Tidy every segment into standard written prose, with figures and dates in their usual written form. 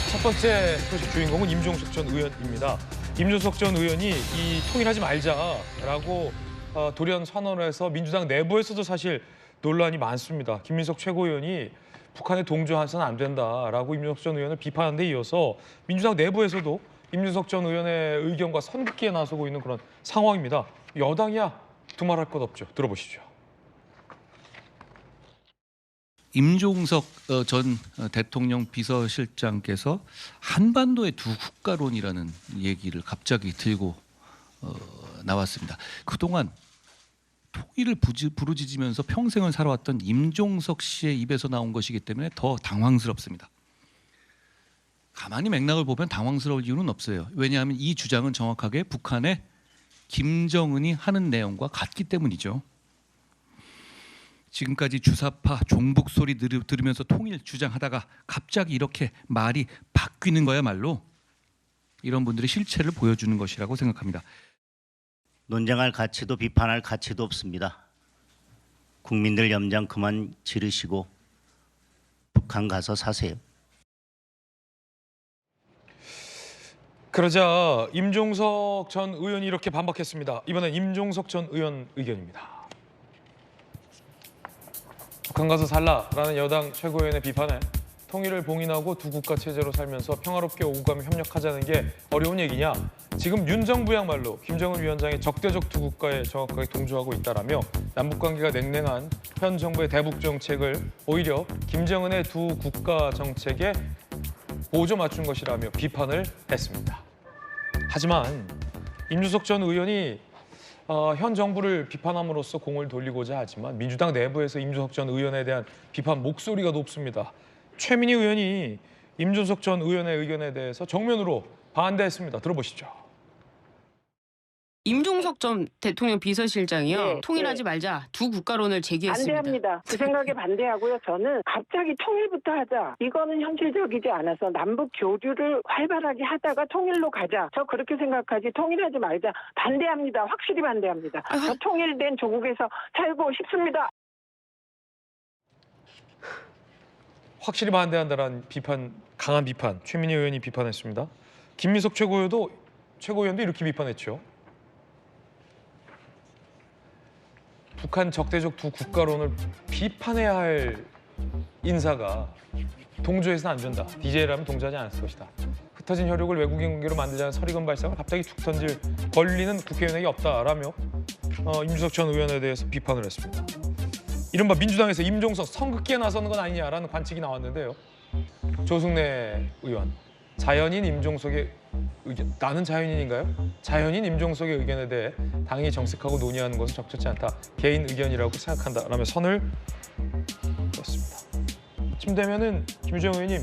첫 번째 소식 주인공은 임종석 전 의원입니다. 임종석 전 의원이 이 통일하지 말자라고 돌연 선언을 해서 민주당 내부에서도 사실 논란이 많습니다. 김민석 최고위원이 북한에 동조해서는 안 된다라고 임종석 전 의원을 비판한 데 이어서 민주당 내부에서도 임종석 전 의원의 의견과 선긋기에 나서고 있는 그런 상황입니다. 여당이야 두말할 것 없죠. 들어보시죠. 임종석 전 대통령 비서실장께서 한반도의 두 국가론이라는 얘기를 갑자기 들고 나왔습니다. 그동안 통일을 부르짖으면서 평생을 살아왔던 임종석 씨의 입에서 나온 것이기 때문에 더 당황스럽습니다. 가만히 맥락을 보면 당황스러울 이유는 없어요. 왜냐하면 이 주장은 정확하게 북한의 김정은이 하는 내용과 같기 때문이죠. 지금까지 주사파 종북 소리 들으면서 통일 주장하다가 갑자기 이렇게 말이 바뀌는 거야말로 이런 분들의 실체를 보여주는 것이라고 생각합니다. 논쟁할 가치도 비판할 가치도 없습니다. 국민들 염장 그만 지르시고 북한 가서 사세요. 그러자 임종석 전 의원이 이렇게 반박했습니다. 이번엔 임종석 전 의원 의견입니다. 북한 가서 살라라는 여당 최고위원의 비판에 통일을 봉인하고 두 국가 체제로 살면서 평화롭게 오가며 협력하자는 게 어려운 얘기냐. 지금 윤 정부야말로 김정은 위원장의 적대적 두 국가에 정확하게 동조하고 있다라며 남북관계가 냉랭한 현 정부의 대북 정책을 오히려 김정은의 두 국가 정책에 보조 맞춘 것이라며 비판을 했습니다. 하지만 임종석 전 의원이 현 정부를 비판함으로써 공을 돌리고자 하지만 민주당 내부에서 임종석 전 의원에 대한 비판 목소리가 높습니다. 최민희 의원이 임종석 전 의원의 의견에 대해서 정면으로 반대했습니다. 들어보시죠. 임종석 전 대통령 비서실장이요. 네, 통일하지 네. 말자 두 국가론을 제기했습니다. 반대합니다. 그 생각에 반대하고요. 저는 갑자기 통일부터 하자. 이거는 현실적이지 않아서 남북 교류를 활발하게 하다가 통일로 가자. 저 그렇게 생각하지 통일하지 말자. 반대합니다. 확실히 반대합니다. 저 통일된 조국에서 살고 싶습니다. 확실히 반대한다라는 비판, 강한 비판, 최민희 의원이 비판했습니다. 김민석 최고위원도 이렇게 비판했죠. 북한 적대적 두 국가론을 비판해야 할 인사가 동조해서는 안 된다. DJ라면 동조하지 않았을 것이다. 흩어진 혈육을 외국인 관계로 만들자는 서리건 발상을 갑자기 툭 던질 권리는 국회의원에게 없다라며 임종석 전 의원에 대해서 비판을 했습니다. 이른바 민주당에서 임종석 선긋기에 나서는 건 아니냐라는 관측이 나왔는데요. 조승래 의원, 자연인 임종석의 의견, 나는 자연인인가요? 자연인 임종석의 의견에 대해 당이 정색하고 논의하는 것은 적절치 않다. 개인 의견이라고 생각한다라며 선을 그었습니다. 이쯤 되면은 김유정 의원님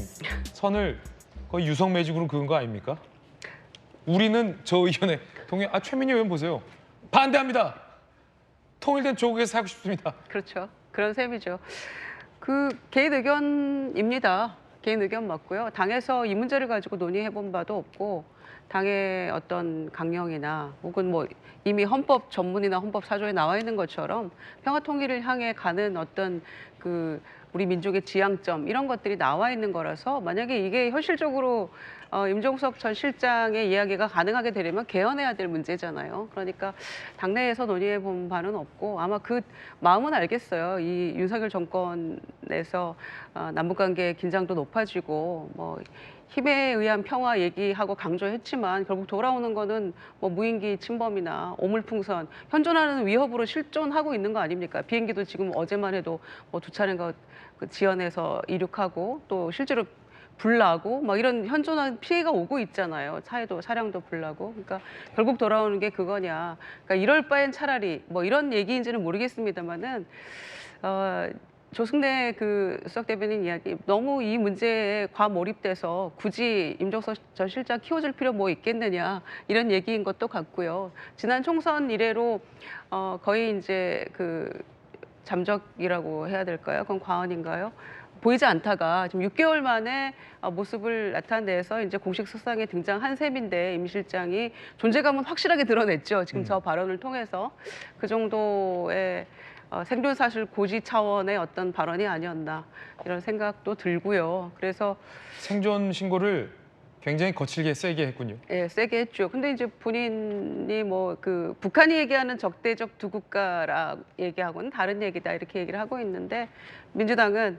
선을 거의 유성 매직으로 그은 거 아닙니까? 우리는 저 의견에 동의. 최민희 의원 보세요. 반대합니다. 통일된 조국에서 살고 싶습니다. 그렇죠. 그런 셈이죠. 그 개인 의견입니다. 개인 의견 맞고요. 당에서 이 문제를 가지고 논의해본 바도 없고 당의 어떤 강령이나 혹은 뭐 이미 헌법 전문이나 헌법 사조에 나와 있는 것처럼 평화 통일을 향해 가는 어떤 그 우리 민족의 지향점 이런 것들이 나와 있는 거라서 만약에 이게 현실적으로 임종석 전 실장의 이야기가 가능하게 되려면 개헌해야 될 문제잖아요. 그러니까 당내에서 논의해 본 바는 없고 아마 그 마음은 알겠어요. 이 윤석열 정권에서 남북관계 긴장도 높아지고 뭐 힘에 의한 평화 얘기하고 강조했지만 결국 돌아오는 거는 뭐 무인기 침범이나 오물풍선, 현존하는 위협으로 실존하고 있는 거 아닙니까? 비행기도 지금 어제만 해도 뭐 2차례인가 그 지연해서 이륙하고 또 실제로 불나고 막 이런 현존한 피해가 오고 있잖아요. 차량도 불나고. 그러니까 결국 돌아오는 게 그거냐. 그러니까 이럴 바엔 차라리 뭐 이런 얘기인지는 모르겠습니다만은 조승래 그 수석 대변인 이야기 너무 이 문제에 과몰입돼서 굳이 임종석 전 실장 키워줄 필요 뭐 있겠느냐 이런 얘기인 것도 같고요. 지난 총선 이래로 거의 이제 그 잠적이라고 해야 될까요? 그건 과언인가요? 보이지 않다가 지금 6개월 만에 모습을 나타내서 이제 공식 석상에 등장한 셈인데 임 실장이 존재감은 확실하게 드러냈죠. 지금 저 발언을 통해서 그 정도의 생존 사실 고지 차원의 어떤 발언이 아니었나 이런 생각도 들고요. 그래서 생존 신고를 굉장히 거칠게 세게 했군요. 예, 세게 했죠. 근데 이제 본인이 뭐 그 북한이 얘기하는 적대적 두 국가라 얘기하고는 다른 얘기다 이렇게 얘기를 하고 있는데 민주당은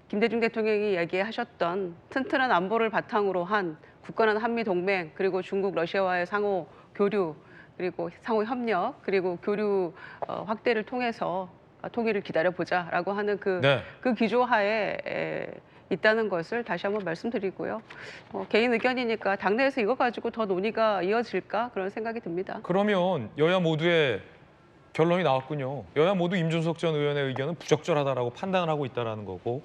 김대중 대통령이 얘기하셨던 튼튼한 안보를 바탕으로 한 굳건한 한미 동맹 그리고 중국 러시아와의 상호 교류 그리고 상호 협력 그리고 교류 확대를 통해서 통일을 기다려보자라고 하는 그 네. 기조하에 있다는 것을 다시 한번 말씀드리고요. 개인 의견이니까 당내에서 이거 가지고 더 논의가 이어질까 그런 생각이 듭니다. 그러면 여야 모두의 결론이 나왔군요. 여야 모두 임준석 전 의원의 의견은 부적절하다라고 판단을 하고 있다는 거고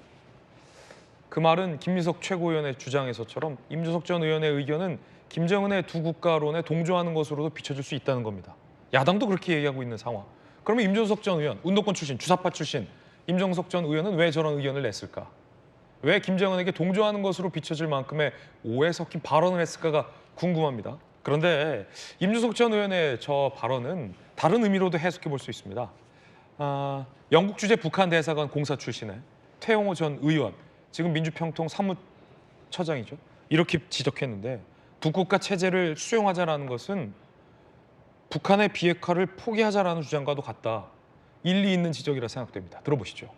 그 말은 김민석 최고위원의 주장에서처럼 임준석 전 의원의 의견은 김정은의 두 국가론에 동조하는 것으로도 비춰질 수 있다는 겁니다. 야당도 그렇게 얘기하고 있는 상황. 그러면 임준석 전 의원, 운동권 출신, 주사파 출신 임준석 전 의원은 왜 저런 의견을 냈을까? 왜 김정은에게 동조하는 것으로 비춰질 만큼의 오해 섞인 발언을 했을까가 궁금합니다. 그런데 임준석 전 의원의 저 발언은 다른 의미로도 해석해 볼 수 있습니다. 영국 주재 북한 대사관 공사 출신의 태용호 전 의원, 지금 민주평통 사무처장이죠. 이렇게 지적했는데 북국가 체제를 수용하자라는 것은 북한의 비핵화를 포기하자라는 주장과도 같다. 일리 있는 지적이라 생각됩니다. 들어보시죠.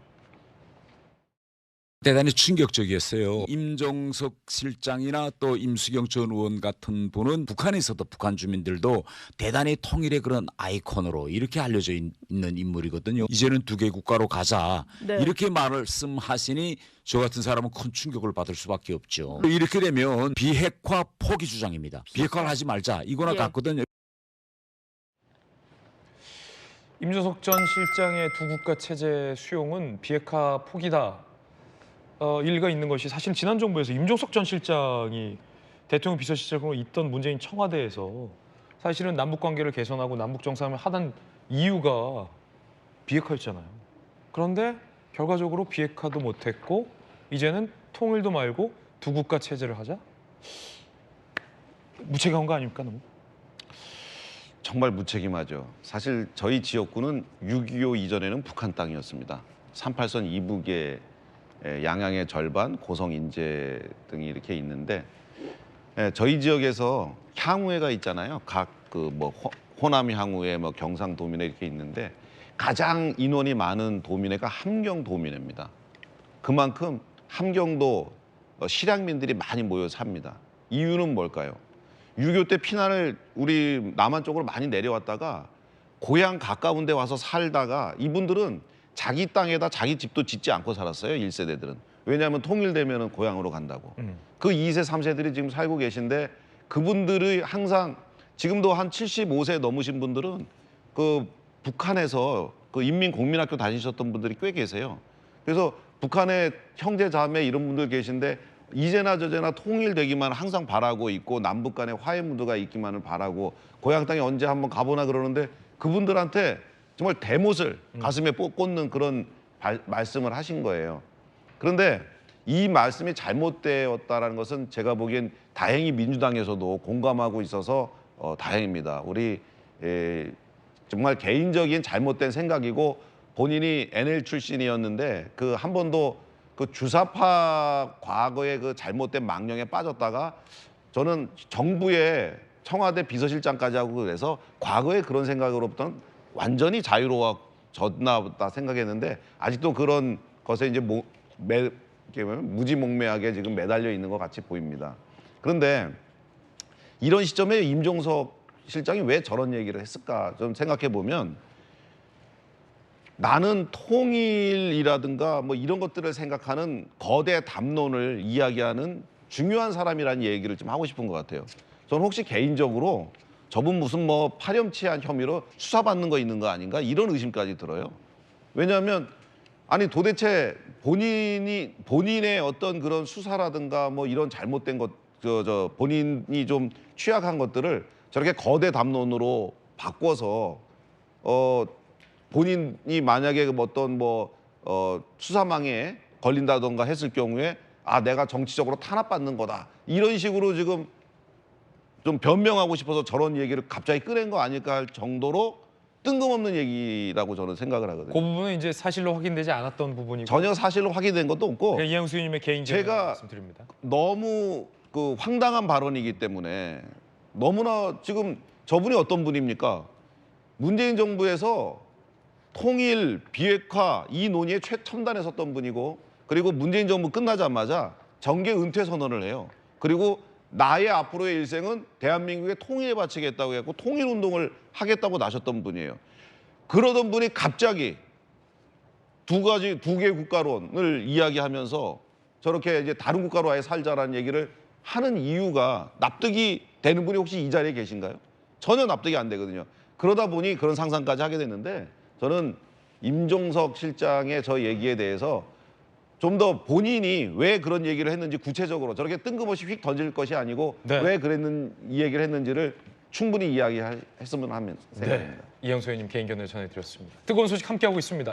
대단히 충격적이었어요. 임종석 실장이나 또 임수경 전 의원 같은 분은 북한에서도 북한 주민들도 대단히 통일의 그런 아이콘으로 이렇게 알려져 있는 인물이거든요. 이제는 두 개 국가로 가자 네. 이렇게 말씀하시니 저 같은 사람은 큰 충격을 받을 수밖에 없죠. 이렇게 되면 비핵화 포기 주장입니다. 비핵화를 하지 말자 이거나 예. 같거든요. 임준석 전 실장의 두 국가 체제 수용은 비핵화 포기다. 일리가 있는 것이 사실 지난 정부에서 임종석 전 실장이 대통령 비서실장으로 있던 문재인 청와대에서 사실은 남북 관계를 개선하고 남북 정상회담을 하던 이유가 비핵화였잖아요. 그런데 결과적으로 비핵화도 못했고 이제는 통일도 말고 두 국가 체제를 하자? 무책임한 거 아닙니까 너무? 정말 무책임하죠. 사실 저희 지역구는 6.25 이전에는 북한 땅이었습니다. 38선 이북에 양양의 절반, 고성, 인제 등이 이렇게 있는데 저희 지역에서 향후회가 있잖아요. 각 그 뭐 호남 향후회, 뭐 경상 도민회 이렇게 있는데 가장 인원이 많은 도민회가 함경 도민회입니다. 그만큼 함경도 실향민들이 많이 모여 삽니다. 이유는 뭘까요? 6.25 때 피난을 우리 남한 쪽으로 많이 내려왔다가 고향 가까운 데 와서 살다가 이분들은 자기 땅에다 자기 집도 짓지 않고 살았어요. 1세대들은. 왜냐하면 통일되면 고향으로 간다고. 그 2세, 3세들이 지금 살고 계신데 그분들이 항상 지금도 한 75세 넘으신 분들은 그 북한에서 그 인민공민학교 다니셨던 분들이 꽤 계세요. 그래서 북한의 형제 자매 이런 분들 계신데 이제나 저제나 통일되기만 항상 바라고 있고 남북 간의 화해 무드가 있기만을 바라고 고향 땅에 언제 한번 가보나 그러는데 그분들한테 정말 대못을 가슴에 꽂는 그런 말씀을 하신 거예요. 그런데 이 말씀이 잘못되었다는 것은 제가 보기엔 다행히 민주당에서도 공감하고 있어서 다행입니다. 우리 정말 개인적인 잘못된 생각이고 본인이 NL 출신이었는데 그 한 번도 그 주사파 과거의 그 잘못된 망령에 빠졌다가 저는 정부의 청와대 비서실장까지 하고 그래서 과거의 그런 생각으로부터는 완전히 자유로워졌나 보다 생각했는데 아직도 그런 것에 이제 무지몽매하게 지금 매달려 있는 것 같이 보입니다. 그런데 이런 시점에 임종석 실장이 왜 저런 얘기를 했을까 좀 생각해 보면 나는 통일이라든가 뭐 이런 것들을 생각하는 거대 담론을 이야기하는 중요한 사람이라는 얘기를 좀 하고 싶은 것 같아요. 저는 혹시 개인적으로 저분 무슨 뭐 파렴치한 혐의로 수사받는 거 있는 거 아닌가 이런 의심까지 들어요. 왜냐하면 아니 도대체 본인의 어떤 그런 수사라든가 뭐 이런 잘못된 것 본인이 좀 취약한 것들을 저렇게 거대 담론으로 바꿔서 본인이 만약에 어떤 수사망에 걸린다던가 했을 경우에 아 내가 정치적으로 탄압받는 거다 이런 식으로 지금 좀 변명하고 싶어서 저런 얘기를 갑자기 꺼낸 거 아닐까 할 정도로 뜬금없는 얘기라고 저는 생각을 그 하거든요. 부분은 이제 사실로 확인되지 않았던 부분이고 전혀 사실로 확인된 것도 없고 그냥 이양수 의원님의 개인적인 제가 말씀드립니다. 너무 그 황당한 발언이기 때문에 너무나 지금 저분이 어떤 분입니까? 문재인 정부에서 통일, 비핵화 이 논의에 최첨단에 섰던 분이고 그리고 문재인 정부 끝나자마자 정계 은퇴 선언을 해요. 그리고 나의 앞으로의 일생은 대한민국의 통일에 바치겠다고 했고 통일운동을 하겠다고 나섰던 분이에요. 그러던 분이 갑자기 두 개 국가론을 이야기하면서 저렇게 이제 다른 국가로 아예 살자라는 얘기를 하는 이유가 납득이 되는 분이 혹시 이 자리에 계신가요? 전혀 납득이 안 되거든요. 그러다 보니 그런 상상까지 하게 됐는데 저는 임종석 실장의 저 얘기에 대해서 좀 더 본인이 왜 그런 얘기를 했는지 구체적으로 저렇게 뜬금없이 휙 던질 것이 아니고 네. 왜 이 얘기를 했는지를 충분히 이야기했으면 하는 생각입니다. 이양수 의원님 개인 견해 전해드렸습니다. 뜨거운 소식 함께하고 있습니다.